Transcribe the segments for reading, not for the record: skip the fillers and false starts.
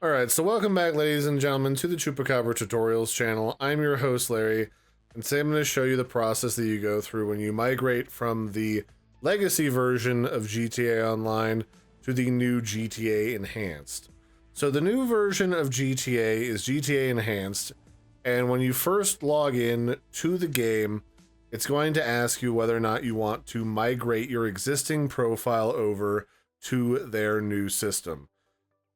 Alright, so welcome back, ladies and gentlemen, to the Chupacabra Tutorials channel. I'm your host, Larry, and today I'm going to show you the process that you go through when you migrate from the legacy version of GTA Online to the new GTA Enhanced. So the new version of GTA is GTA Enhanced, and when you first log in to the game, it's going to ask you whether or not you want to migrate your existing profile over to their new system.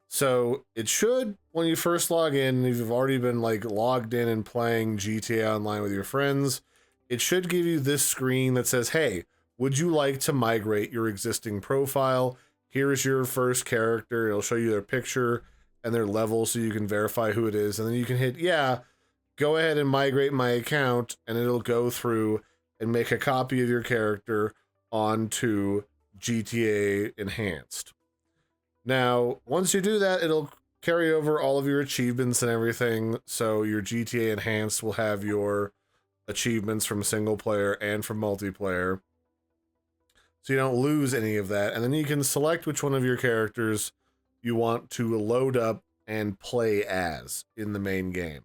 So it should, when you first log in, if you've already been like logged in and playing GTA Online with your friends, it should give you this screen that says, hey, would you like to migrate your existing profile? Here's your first character. It'll show you their picture and their level so you can verify who it is. And then you can hit, yeah, go ahead and migrate my account, and it'll go through and make a copy of your character onto GTA Enhanced. Now, once you do that, it'll carry over all of your achievements and everything, so your GTA Enhanced will have your achievements from single player and from multiplayer, so you don't lose any of that, and then you can select which one of your characters you want to load up and play as in the main game.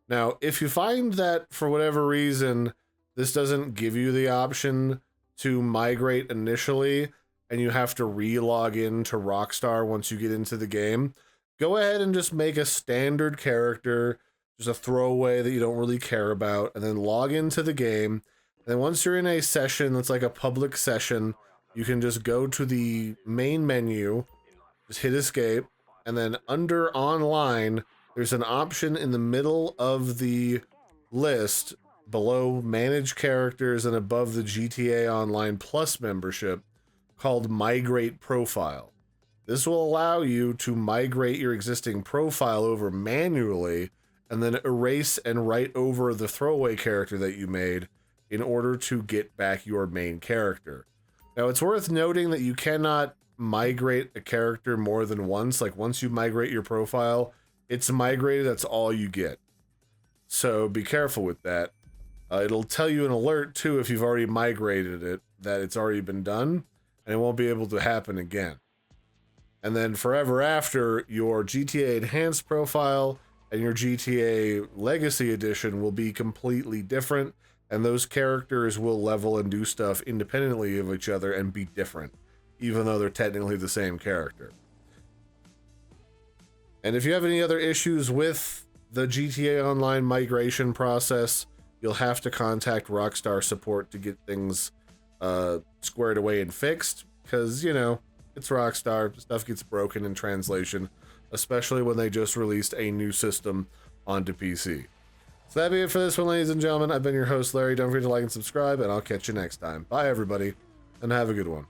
Now, if you find that, for whatever reason, this doesn't give you the option to migrate initially, and you have to re-log in to Rockstar once you get into the game, go ahead and just make a standard character, just a throwaway that you don't really care about, and then log into the game. And then once you're in a session that's like a public session, you can just go to the main menu, just hit escape, and then under online, there's an option in the middle of the list below Manage Characters and above the GTA Online Plus membership, called Migrate Profile. This will allow you to migrate your existing profile over manually and then erase and write over the throwaway character that you made in order to get back your main character. Now, it's worth noting that you cannot migrate a character more than once. Like, once you migrate your profile, it's migrated, that's all you get. So be careful with that. It'll tell you an alert too if you've already migrated it, that it's already been done, and it won't be able to happen again. And then forever after, your GTA Enhanced profile and your GTA Legacy Edition will be completely different, and those characters will level and do stuff independently of each other and be different, even though they're technically the same character. And if you have any other issues with the GTA Online migration process, you'll have to contact Rockstar support to get things squared away and fixed, because, you know, it's Rockstar. Stuff gets broken in translation, especially when they just released a new system onto PC. So that'd be it for this one, ladies and gentlemen. I've been your host, Larry. Don't forget to like and subscribe, and I'll catch you next time. Bye, everybody, and have a good one.